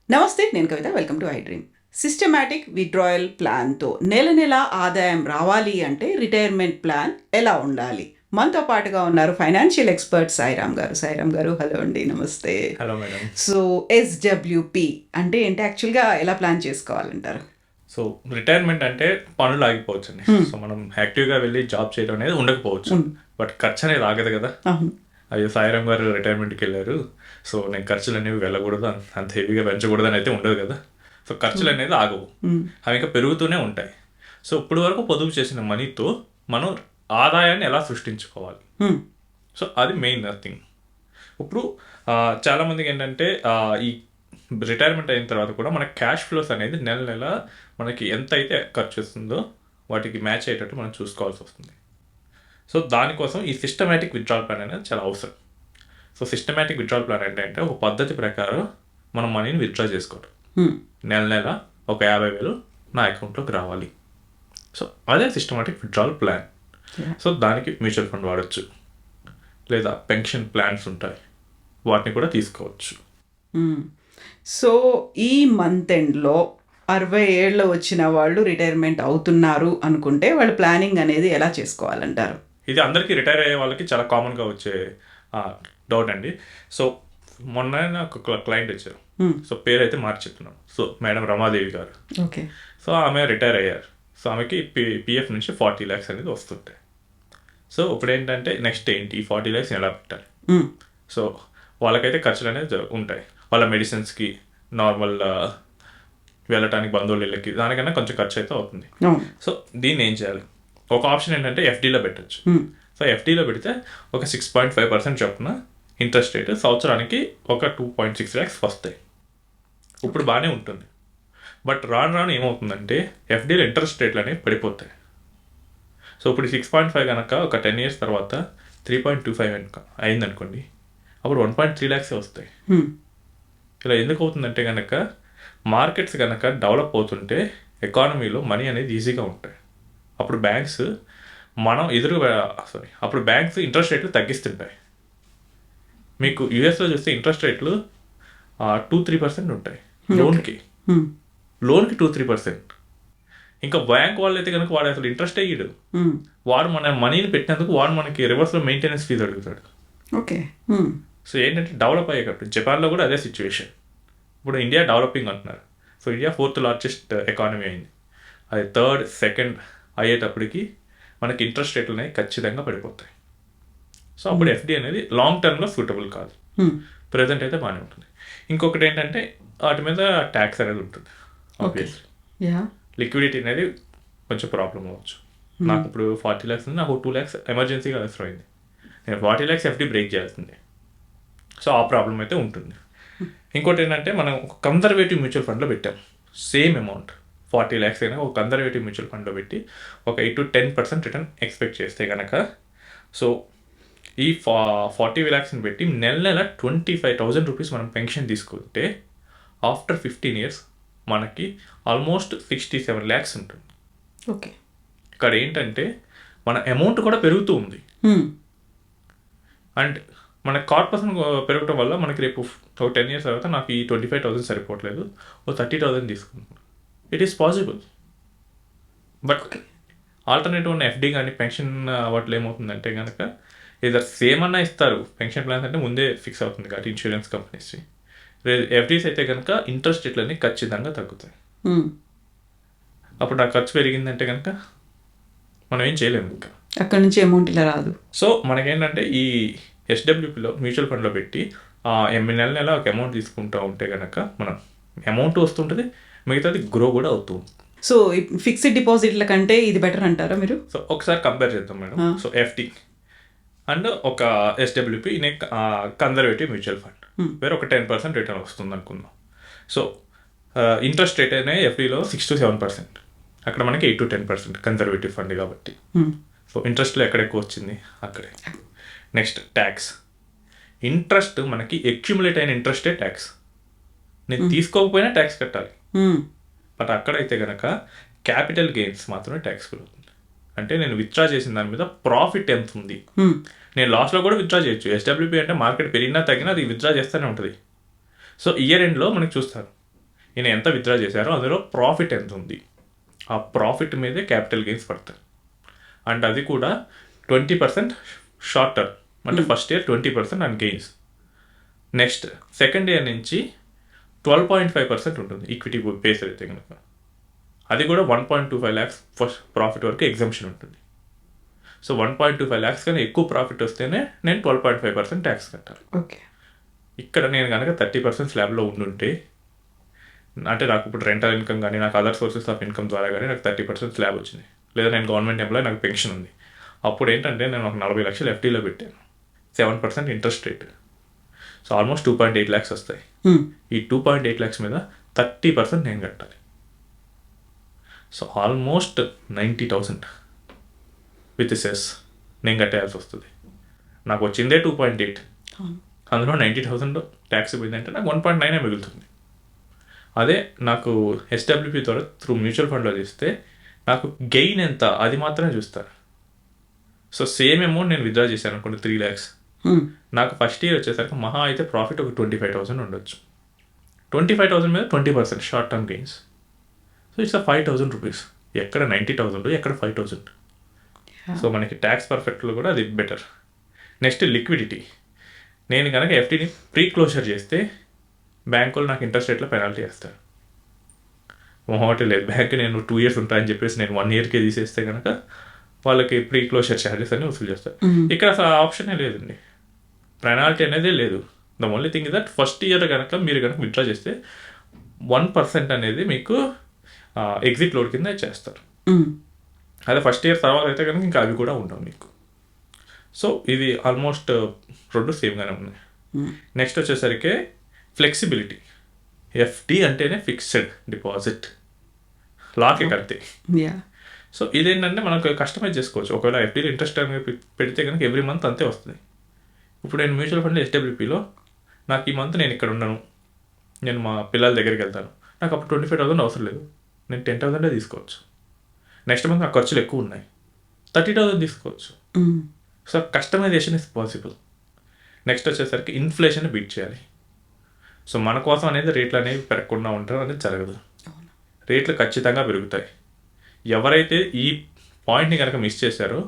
నమస్తే, నేను Kavitha. Welcome to I dream. Systematic withdrawal ప్లాన్తో నెల నెల ఆదాయం రావాలి అంటే రిటైర్మెంట్ ప్లాన్ ఎలా ఉండాలి? మనతో పాటుగా ఉన్నారు ఫైనాన్షియల్ ఎక్స్పర్ట్ సాయిరామ్ గారు. సాయిరామ్ గారు, హలో అండి, నమస్తే. Hello madam. సో ఎస్డబ్ల్యూపి అంటే ఏంటి, యాక్చువల్గా ఎలా ప్లాన్ చేసుకోవాలంటారు? సో రిటైర్మెంట్ అంటే పనులు ఆగిపోవచ్చు అండి. సో మనం యాక్టివ్గా వెళ్ళి జాబ్ చేయడం అనేది ఉండకపోవచ్చు, బట్ ఖర్చు అనేది ఆగదు కదా. అయ్యో సాయిరామ్ గారు రిటైర్మెంట్కి వెళ్ళారు, సో నేను ఖర్చులు అనేవి వెళ్ళకూడదు, అంత హెవీగా పెంచకూడదు అని అయితే ఉండదు కదా. సో ఖర్చులు అనేది ఆగవు, అవి ఇంకా పెరుగుతూనే ఉంటాయి. సో ఇప్పుడు వరకు పొదుపు చేసిన మనీతో మనం ఆదాయాన్ని ఎలా సృష్టించుకోవాలి, సో అది మెయిన్ థింగ్. ఇప్పుడు చాలామందికి ఏంటంటే ఈ రిటైర్మెంట్ అయిన తర్వాత కూడా మన క్యాష్ ఫ్లోస్ అనేది నెల నెల మనకి ఎంత అయితే ఖర్చు వస్తుందో వాటికి మ్యాచ్ అయ్యేటట్టు మనం చూసుకోవాల్సి వస్తుంది. సో దానికోసం ఈ సిస్టమేటిక్ విత్డ్రాల్ ప్లాన్ అనేది చాలా అవసరం. సో సిస్టమేటిక్ విత్డ్రాల్ ప్లాన్ అంటే ఒక పద్ధతి ప్రకారం మనం మనీని విత్డ్రా చేసుకోవడం. నెల నెల ఒక 50,000 నా అకౌంట్లోకి రావాలి. సో అదే సిస్టమేటిక్ విత్డ్రాల్ ప్లాన్. సో దానికి మ్యూచువల్ ఫండ్ వాడచ్చు, లేదా పెన్షన్ ప్లాన్స్ ఉంటాయి, వాటిని కూడా తీసుకోవచ్చు. సో ఈ మంత్ ఎండ్లో 60 ఏళ్ళు వచ్చిన వాళ్ళు రిటైర్మెంట్ అవుతున్నారు అనుకుంటే వాళ్ళు ప్లానింగ్ అనేది ఎలా చేసుకోవాలంటారు? ఇది అందరికీ రిటైర్ అయ్యే వాళ్ళకి చాలా కామన్గా వచ్చే డౌట్ అండి. సో మొన్న ఒక క్లయింట్ వచ్చారు, సో పేరు అయితే మార్చి చెప్తున్నాను. సో మేడం రమాదేవి గారు. ఓకే. సో ఆమె రిటైర్ అయ్యారు. సో ఆమెకి పిఎఫ్ నుంచి 40 lakhs అనేది వస్తుంటాయి. సో ఇప్పుడు ఏంటంటే నెక్స్ట్ ఏంటి, ఈ 40 lakhs ఎలా పెట్టాలి? సో వాళ్ళకైతే ఖర్చులు అనేది ఉంటాయి, వాళ్ళ మెడిసిన్స్కి, నార్మల్ వెళ్ళటానికి, బంధువుల ఇళ్ళకి, దానికన్నా కొంచెం ఖర్చు అయితే అవుతుంది. సో దీన్ని ఏం చేయాలి? ఒక ఆప్షన్ ఏంటంటే ఎఫ్డీలో పెట్టచ్చు. సో ఎఫ్డీలో పెడితే ఒక 6.5% చొప్పున ఇంట్రెస్ట్ రేట్ సంవత్సరానికి ఒక 2.6 lakhs వస్తాయి. ఇప్పుడు బాగానే ఉంటుంది, బట్ రాను రాను ఏమవుతుందంటే ఎఫ్డీలో ఇంట్రెస్ట్ రేట్లు అనేవి పడిపోతాయి. సో ఇప్పుడు 6.5 కనుక ఒక 10 years తర్వాత 3.25 అయిందనుకోండి, అప్పుడు 1.3 lakhs వస్తాయి. ఇలా ఎందుకు అవుతుందంటే కనుక మార్కెట్స్ కనుక డెవలప్ అవుతుంటే ఎకానమీలో మనీ అనేది ఈజీగా ఉంటాయి. అప్పుడు బ్యాంక్స్ అప్పుడు బ్యాంక్స్ ఇంట్రెస్ట్ రేట్లు తగ్గిస్తుంటాయి. మీకు యూఎస్లో చూస్తే ఇంట్రెస్ట్ రేట్లు 2-3% ఉంటాయి లోన్కి 2-3%. ఇంకా బ్యాంక్ వాళ్ళు అయితే కనుక వాడు అసలు ఇంట్రెస్ట్ అయ్యాడు, వాడు మన మనీని పెట్టినందుకు వాడు మనకి రివర్స్లో మెయింటెనెన్స్ ఫీజు అడుగుతాడు. ఓకే. సో ఏంటంటే డెవలప్ అయ్యేటప్పుడు జపాన్లో కూడా అదే సిచ్యువేషన్. ఇప్పుడు ఇండియా డెవలపింగ్ అంటున్నారు. So India 4th largest economy అయింది, అది 3rd, 2nd అయ్యేటప్పటికి మనకి ఇంట్రెస్ట్ రేట్లు అనేవి ఖచ్చితంగా పడిపోతాయి. సో అప్పుడు ఎఫ్డి అనేది లాంగ్ టర్మ్లో సూటబుల్ కాదు. ప్రజెంట్ అయితే బాగానే ఉంటుంది. ఇంకొకటి ఏంటంటే వాటి మీద ట్యాక్స్ అనేది ఉంటుంది. ఆబ్వియస్లీ లిక్విడిటీ అనేది కొంచెం ప్రాబ్లం అవ్వచ్చు. నాకు ఇప్పుడు 40 lakhs ఉంది, నాకు 2 lakhs ఎమర్జెన్సీగా అవసరమైంది, నేను 40 lakhs ఎఫ్డి బ్రేక్ చేయాల్సిందే. సో ఆ ప్రాబ్లం అయితే ఉంటుంది. ఇంకోటి ఏంటంటే మనం ఒక కన్జర్వేటివ్ మ్యూచువల్ ఫండ్లో పెట్టాం, సేమ్ అమౌంట్ 40 lakhs అయినా ఒక కన్జర్వేటివ్ మ్యూచువల్ ఫండ్లో పెట్టి ఒక 8-10% రిటర్న్ ఎక్స్పెక్ట్ చేస్తే కనుక, సో ఈ 40 lakhsని పెట్టి నెల నెల 25,000 rupees మనం పెన్షన్ తీసుకుంటే ఆఫ్టర్ 15 years మనకి ఆల్మోస్ట్ 67 lakhs ఉంటుంది. ఓకే. ఇక్కడ ఏంటంటే మన అమౌంట్ కూడా పెరుగుతూ ఉంది, అండ్ మన కార్పస్ పెరగడం వల్ల మనకి రేపు ఒక 10 years తర్వాత నాకు ఈ 25,000 సరిపోవట్లేదు, ఓ 30,000 తీసుకుంటున్నాను. It is possible. But alternative ఉన్న ఎఫ్డి కానీ పెన్షన్ వాటిలో ఏమవుతుందంటే కనుక ఏదో సేమ్ అన్నా ఇస్తారు. పెన్షన్ ప్లాన్స్ అంటే ముందే ఫిక్స్ అవుతుంది కాబట్టి ఇన్సూరెన్స్ కంపెనీస్. ఎఫ్డీస్ అయితే కనుక ఇంట్రెస్ట్ రేట్లన్నీ ఖచ్చితంగా తగ్గుతాయి. అప్పుడు నాకు ఖర్చు పెరిగిందంటే కనుక మనం ఏం చేయలేము, ఇంకా అక్కడ నుంచి అమౌంట్ ఇలా రాదు. సో మనకేంటంటే ఈ ఎస్డబ్ల్యూపీలో మ్యూచువల్ ఫండ్లో పెట్టి నెల నెల ఒక అమౌంట్ తీసుకుంటూ ఉంటే కనుక మనం అమౌంట్ వస్తుంటుంది, మిగతాది గ్రో కూడా అవుతుంది. సో ఫిక్స్డ్ డిపాజిట్ల కంటే ఇది బెటర్ అంటారా మీరు? సో ఒకసారి కంపేర్ చేద్దాం మేడం. సో ఎఫ్డి అండ్ ఒక ఎస్డబ్ల్యూపీ కన్జర్వేటివ్ మ్యూచువల్ ఫండ్ వేరే ఒక 10% రిటర్న్ వస్తుంది అనుకుందాం. సో ఇంట్రెస్ట్ రేట్ అనేది ఎఫ్డీలో 6-7%, అక్కడ మనకి 8-10% కన్జర్వేటివ్ ఫండ్ కాబట్టి. సో ఇంట్రెస్ట్లో ఎక్కడ ఎక్కువ వచ్చింది అక్కడే. Next tax. ఇంట్రెస్ట్ మనకి అక్యుములేట్ అయిన ఇంట్రెస్టే ట్యాక్స్, నేను తీసుకోకపోయినా ట్యాక్స్ కట్టాలి. బట్ అక్కడైతే కనుక క్యాపిటల్ గెయిన్స్ మాత్రమే ట్యాక్స్ఫుల్ అవుతుంది. అంటే నేను విత్డ్రా చేసిన దాని మీద ప్రాఫిట్ ఎంత ఉంది. నేను లాస్లో కూడా విత్డ్రా చేయొచ్చు. ఎస్డబ్ల్యూపీ అంటే మార్కెట్ పెరిగినా తగ్గినా అది విత్డ్రా చేస్తూనే ఉంటుంది. సో ఇయర్ ఎండ్లో మనకి చూస్తారు ఈయన ఎంత విత్డ్రా చేశారో అందులో ప్రాఫిట్ ఎంత ఉంది. ఆ ప్రాఫిట్ మీదే క్యాపిటల్ గెయిన్స్ పడతాయి. అండ్ అది కూడా 20% షార్ట్ టర్మ్, అంటే first year 20% and gains. Next second year నుంచి 12.5% ఉంటుంది ఈక్విటీ బేస్ అయితే కనుక. అది కూడా 1.25 lakhs ఫస్ట్ ప్రాఫిట్ వరకు ఎగ్జంప్షన్ ఉంటుంది. సో 1.25 lakhs కన్నా ఎక్కువ ప్రాఫిట్ వస్తేనే నేను 12.5% ట్యాక్స్ కట్టాలి. ఓకే. ఇక్కడ నేను కనుక 30% స్లాబ్లో ఉండుంటే, అంటే నాకు ఇప్పుడు రెంటల్ ఇన్కమ్ కానీ నాకు అదర్ సోర్సెస్ ఆఫ్ ఇన్కమ్ ద్వారా కానీ నాకు 30% స్లాబ్ వచ్చింది, లేదా నేను గవర్నమెంట్ ఎంప్లాయ్ నాకు పెన్షన్ ఉంది, అప్పుడు ఏంటంటే నేను ఒక 40 లక్షలు ఎఫ్డీలో పెట్టాను, 7% interest rate. So almost 2.8 lakhs వస్తాయి. ఈ 2.8 lakhs మీద 30% నేను కట్టాలి. సో ఆల్మోస్ట్ 90,000 విత్ సెస్ నేను కట్టేయాల్సి వస్తుంది. నాకు వచ్చిందే 2.8, అందులో 90,000 ట్యాక్స్ పోయిందంటే నాకు 1.9 మిగులుతుంది. అదే నాకు ఎస్డబ్ల్యూపీ ద్వారా త్రూ మ్యూచువల్ ఫండ్లో చేస్తే నాకు గెయిన్ ఎంత అది మాత్రమే చూస్తారు. సో సేమ్ అమౌంట్ నేను విత్డ్రా చేశాను అనుకోండి 3 lakhs, నాకు ఫస్ట్ ఇయర్ వచ్చేసరికి మహా అయితే ప్రాఫిట్ ఒక 25,000 ఉండొచ్చు. 25,000 మీద 20% short term gains. So it's 5,000 rupees. ఎక్కడ 90,000, ఎక్కడ 5,000. సో మనకి ట్యాక్స్ పర్ఫెక్ట్లో కూడా అది బెటర్. Next liquidity. నేను కనుక ఎఫ్డీని ప్రీ క్లోజర్ చేస్తే బ్యాంకులు నాకు ఇంట్రెస్ట్ రేట్లో పెనాల్టీ వేస్తారు. మొహమాటే లేదు, బ్యాంక్ నేను 2 years ఉంటాయని చెప్పేసి నేను 1 yearకే తీసేస్తే కనుక వాళ్ళకి ప్రీ క్లోజర్ ఛార్జెస్ అన్ని వసూలు చేస్తారు. ఇక్కడ అసలు ఆ ఆప్షనే లేదండి, పెనాల్టీ అనేది లేదు. The only thing is that first year కనుక మీరు కనుక విత్డ్రా చేస్తే 1% అనేది మీకు ఎగ్జిట్ లోడ్ కింద చేస్తారు. అదే ఫస్ట్ ఇయర్ తర్వాత అయితే కనుక ఇంకా అవి కూడా ఉండవు మీకు. సో ఇది ఆల్మోస్ట్ రెండు సేమ్గానే ఉన్నాయి. నెక్స్ట్ వచ్చేసరికి ఫ్లెక్సిబిలిటీ. ఎఫ్డి అంటేనే ఫిక్స్డ్ డిపాజిట్, లాకే కడితే. సో ఇదేంటంటే మనకు కస్టమైజ్ చేసుకోవచ్చు. ఒకవేళ ఎఫ్డీలో ఇంట్రెస్ట్ పెడితే కనుక ఎవ్రీ మంత్ అంతే వస్తుంది. ఇప్పుడు నేను మ్యూచువల్ ఫండ్ ఎస్డబ్ల్యూపీలో నాకు ఈ మంత్ నేను ఇక్కడ ఉన్నాను, నేను మా పిల్లల దగ్గరికి వెళ్తాను, నాకు అప్పుడు 25,000 అవసరం లేదు, నేను 10,000 తీసుకోవచ్చు. నెక్స్ట్ మంత్ నాకు ఖర్చులు ఎక్కువ ఉన్నాయి, 30,000 తీసుకోవచ్చు. So customization is possible. Next వచ్చేసరికి ఇన్ఫ్లేషన్ బీట్ చేయాలి. సో మన కోసం అనేది రేట్లు అనేవి పెరగకుండా ఉంటారు అనేది జరగదు. రేట్లు ఖచ్చితంగా పెరుగుతాయి. ఎవరైతే ఈ పాయింట్ని కనుక మిస్ చేశారో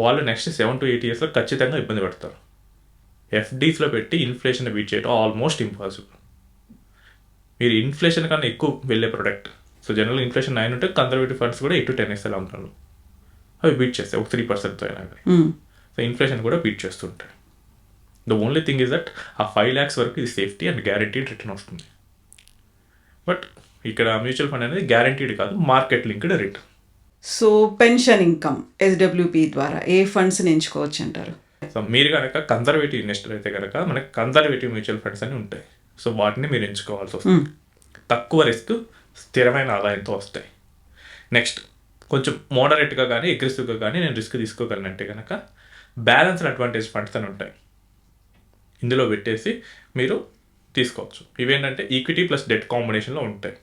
వాళ్ళు నెక్స్ట్ 7 to 8 yearsలో ఖచ్చితంగా ఇబ్బంది పడతారు. ఎఫ్డీస్లో పెట్టి ఇన్ఫ్లేషన్ బీట్ చేయడం ఆల్మోస్ట్ ఇంపాసిబుల్. మీరు ఇన్ఫ్లేషన్ కన్నా ఎక్కువ వెళ్ళే ప్రొడక్ట్, సో జనరల్ ఇన్ఫ్లేషన్ 9 ఉంటే కన్జర్వేటివ్ ఫండ్స్ కూడా 8 to 10 years అలా ఉంటారు, అవి బీట్ చేస్తాయి ఒక 3%తో అయినా కానీ. సో ఇన్ఫ్లేషన్ కూడా బీట్ చేస్తుంటాయి. The only thing is that ఆ 5 lakhs వరకు ఇది సేఫ్టీ అండ్ గ్యారంటీడ్ రిటర్న్ వస్తుంది. బట్ ఇక్కడ మ్యూచువల్ ఫండ్ అనేది గ్యారంటీడ్ కాదు, market linked return. So pension income SWP ద్వారా ఏ ఫండ్స్ని ఎంచుకోవచ్చు అంటారు? సో మీరు కనుక కన్జర్వేటివ్ ఇన్వెస్టర్ అయితే కనుక మనకి కన్జర్వేటివ్ మ్యూచువల్ ఫండ్స్ అని ఉంటాయి. సో వాటిని మీరు ఎంచుకోవాల్సి వస్తుంది. తక్కువ రిస్క్, స్థిరమైన ఆదాయంతో వస్తాయి. నెక్స్ట్ కొంచెం మోడరేట్గా కానీ అగ్రెసివ్గా కానీ నేను రిస్క్ తీసుకోగలనంటే కనుక బ్యాలెన్స్డ్ అడ్వాంటేజ్ ఫండ్స్ అని ఉంటాయి. ఇందులో పెట్టేసి మీరు తీసుకోవచ్చు. ఇవేంటంటే ఈక్విటీ ప్లస్ డెట్ కాంబినేషన్లో ఉంటాయి.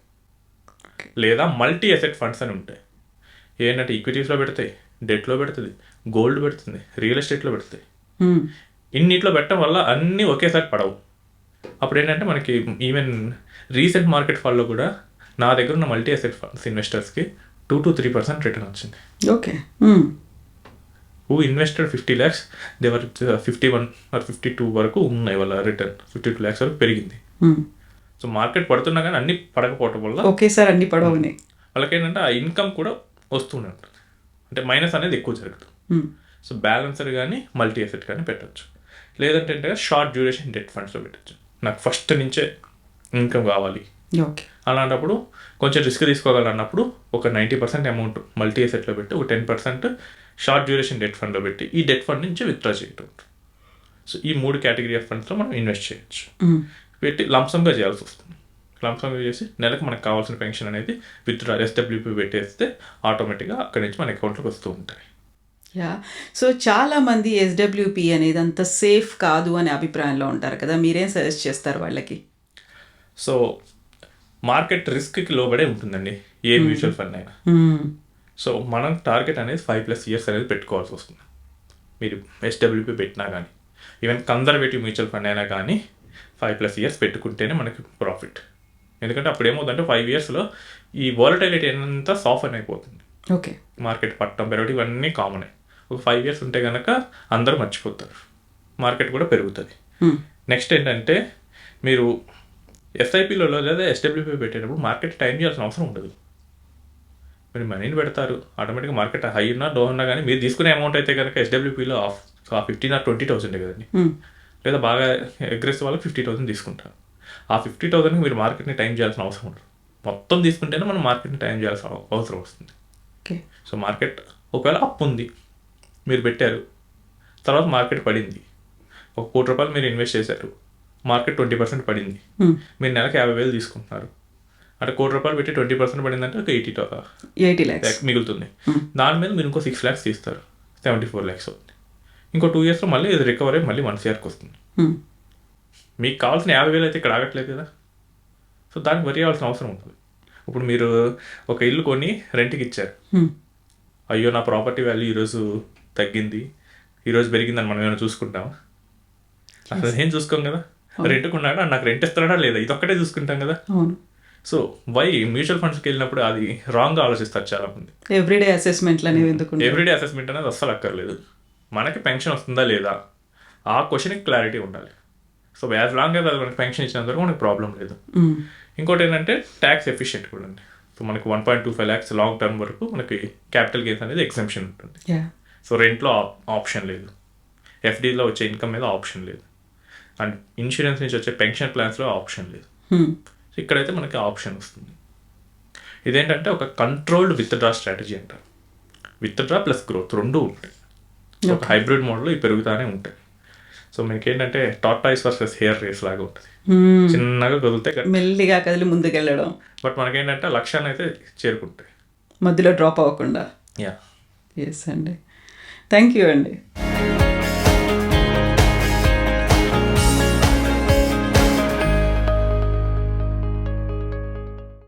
లేదా మల్టీ అసెట్ ఫండ్స్ అని ఉంటాయి. ఏంటంటే ఈక్విటీస్లో పెడతాయి, డెట్లో పెడుతుంది, గోల్డ్ పెడుతుంది, రియల్ ఎస్టేట్లో పెడుతుంది. ఇన్నిట్లో పెట్టడం వల్ల అన్నీ ఒకేసారి పడవు. అప్పుడు ఏంటంటే మనకి ఈవెన్ రీసెంట్ మార్కెట్ ఫాల్లో కూడా నా దగ్గర ఉన్న మల్టీ అసెట్ ఫండ్స్ ఇన్వెస్టర్స్కి 2 to 3% రిటర్న్ వచ్చింది. Okay. Who invested 50 lakhs, they were 51 or 52 వరకు ఉన్నాయి వాళ్ళ రిటర్న్. 52 lakhs వరకు పెరిగింది. సో మార్కెట్ పడుతున్నా కానీ అన్ని పడకపోవటం వల్ల ఒకేసారి అన్ని పడవని వాళ్ళకి ఏంటంటే ఆ ఇన్కమ్ కూడా వస్తూనే ఉంటుంది, అంటే మైనస్ అనేది ఎక్కువ జరుగుతుంది. సో బ్యాలెన్సర్ కానీ మల్టీ అసెట్ కానీ పెట్టచ్చు. లేదంటే అంటే షార్ట్ డ్యూరేషన్ డెట్ ఫండ్స్లో పెట్టచ్చు. నాకు ఫస్ట్ నుంచే ఇన్కమ్ కావాలి, ఓకే, అలాంటప్పుడు కొంచెం రిస్క్ తీసుకోగలన్నప్పుడు ఒక 90% అమౌంట్ మల్టీ అసెట్లో పెట్టి ఒక 10% షార్ట్ డ్యూరేషన్ డెట్ ఫండ్లో పెట్టి ఈ డెట్ ఫండ్ నుంచి విత్డ్రా చేయటం. సో ఈ 3 కేటగిరీ ఆఫ్ ఫండ్స్లో మనం ఇన్వెస్ట్ చేయొచ్చు. పెట్టి లంసంగా చేయాల్సి వస్తుంది. లంసంగా చేసి నెలకు మనకు కావాల్సిన పెన్షన్ అనేది విత్డ్రా ఎస్డబ్ల్యూపీ పెట్టేస్తే ఆటోమేటిక్గా అక్కడి నుంచి మన అకౌంట్లోకి వస్తూ ఉంటాయి. సో చాలామంది ఎస్డబ్ల్యూపీ అనేది అంత సేఫ్ కాదు అనే అభిప్రాయంలో ఉంటారు కదా, మీరేం సజెస్ట్ చేస్తారు వాళ్ళకి? సో మార్కెట్ రిస్క్కి లోబడే ఉంటుందండి ఏ మ్యూచువల్ ఫండ్ అయినా. సో మనం టార్గెట్ అనేది 5+ ఇయర్స్ అనేది పెట్టుకోవాల్సి వస్తుంది. మీరు ఎస్డబ్ల్యూపీ పెట్టినా కానీ ఈవెన్ కన్జర్వేటివ్ మ్యూచువల్ ఫండ్ అయినా కానీ 5+ ఇయర్స్ పెట్టుకుంటేనే మనకి ప్రాఫిట్. ఎందుకంటే అప్పుడు ఏమవుతుందంటే 5 ఇయర్స్లో ఈ వాలటిలిటీ అంతా సాఫ్ట్ అయిపోతుంది. ఓకే. మార్కెట్ పట్టడం పెరగడం ఇవన్నీ కామనే. ఒక 5 ఇయర్స్ ఉంటే కనుక అందరూ మర్చిపోతారు, మార్కెట్ కూడా పెరుగుతుంది. నెక్స్ట్ ఏంటంటే మీరు ఎస్ఐపిలో లేదా ఎస్డబ్ల్యూపీ పెట్టేటప్పుడు మార్కెట్ టైం చేయాల్సిన అవసరం ఉండదు. మీరు మనీని పెడతారు, ఆటోమేటిక్గా మార్కెట్ హై ఉన్నా లో ఉన్నా కానీ మీరు తీసుకునే అమౌంట్ అయితే కనుక ఎస్డబ్ల్యూపీలో 15,000 or 20,000 కదండి. లేదా బాగా అగ్రెసివ్ వాళ్ళకి 50,000 తీసుకుంటారు. ఆ 50,000కి మీరు మార్కెట్ని టైం చేయాల్సిన అవసరం ఉండదు. మొత్తం తీసుకుంటేనే మనం మార్కెట్ని టైం చేయాల్సిన అవసరం వస్తుంది. సో మార్కెట్ ఒకవేళ అప్పు ఉంది, మీరు పెట్టారు, తర్వాత మార్కెట్ పడింది, ₹1,00,00,000 మీరు ఇన్వెస్ట్ చేశారు, మార్కెట్ 20% పడింది, మీరు నెలకు 50,000 తీసుకుంటున్నారు అంటే ₹1,00,00,000 పెట్టి 20% పడిందంటే ఒక 80 lakhs మిగులుతుంది. దాని మీద మీరు ఇంకో 6 lakhs తీస్తారు, 74 lakhs అవుతుంది. ఇంకో 2 yearsలో మళ్ళీ ఇది రికవర్ అయ్యి మళ్ళీ 1 crore వస్తుంది. మీకు కావాల్సిన 50,000 అయితే ఇక్కడ ఆగట్లేదు కదా. సో దానికి వరి అవ్వాల్సిన అవసరం ఉంటుంది. ఇప్పుడు మీరు ఒక ఇల్లు కొని రెంట్కి ఇచ్చారు, అయ్యో నా ప్రాపర్టీ వాల్యూ ఈరోజు తగ్గింది, ఈరోజు పెరిగిందని మనం ఏమైనా చూసుకుంటామా? అసలు ఏం చూసుకోం కదా. రెంట్కున్నాడా నాకు రెంట్ ఇస్తాడా లేదా, ఇది ఒక్కటే చూసుకుంటాం కదా. సో వై మ్యూచువల్ ఫండ్స్కి వెళ్ళినప్పుడు అది రాంగ్గా ఆలోచిస్తారు చాలామంది. ఎవ్రీడే అసెస్మెంట్లు అనేవి ఎందుకు? ఎవ్రీడే అసెస్మెంట్ అనేది అస్సలు అక్కర్లేదు. మనకి పెన్షన్ వస్తుందా లేదా ఆ క్వశ్చన్కి క్లారిటీ ఉండాలి. సో యాజ్ లాంగ్ యాజ్ అది మనకి పెన్షన్ ఇచ్చినంత వరకు మనకి ప్రాబ్లం లేదు. ఇంకోటి ఏంటంటే ట్యాక్స్ ఎఫిషియెంట్ కూడా అండి. సో మనకి 1.25 lakhs లాంగ్ టర్మ్ వరకు మనకి క్యాపిటల్ గెయిన్స్ అనేది ఎగ్జెంప్షన్ ఉంటుంది. సో రెంట్లో ఆప్షన్ లేదు, ఎఫ్డీలో వచ్చే ఇన్కమ్ మీద ఆప్షన్ లేదు, అండ్ ఇన్సూరెన్స్ నుంచి వచ్చే పెన్షన్ ప్లాన్స్లో ఆప్షన్ లేదు. సో ఇక్కడైతే మనకి ఆప్షన్ వస్తుంది. ఇదేంటంటే ఒక కంట్రోల్డ్ విత్డ్రా స్ట్రాటజీ అంటారు. విత్డ్రా ప్లస్ గ్రోత్ రెండు ఉంటాయి. ఒక హైబ్రిడ్ మోడల్లో ఇవి పెరుగుతూనే ఉంటాయి. సో మీకు ఏంటంటే టార్టాయిస్ వర్సెస్ హెయిర్ రేస్ లాగా ఉంటుంది. చిన్నగా కదిలితే మెల్లిగా కదిలి ముందుకెళ్ళడం. బట్ మనకేంటంటే లక్ష్యాన్ని అయితే చేరుకుంటాయి, మధ్యలో డ్రాప్ అవ్వకుండా. యా. ఎస్ అండి, థ్యాంక్ యూ అండి.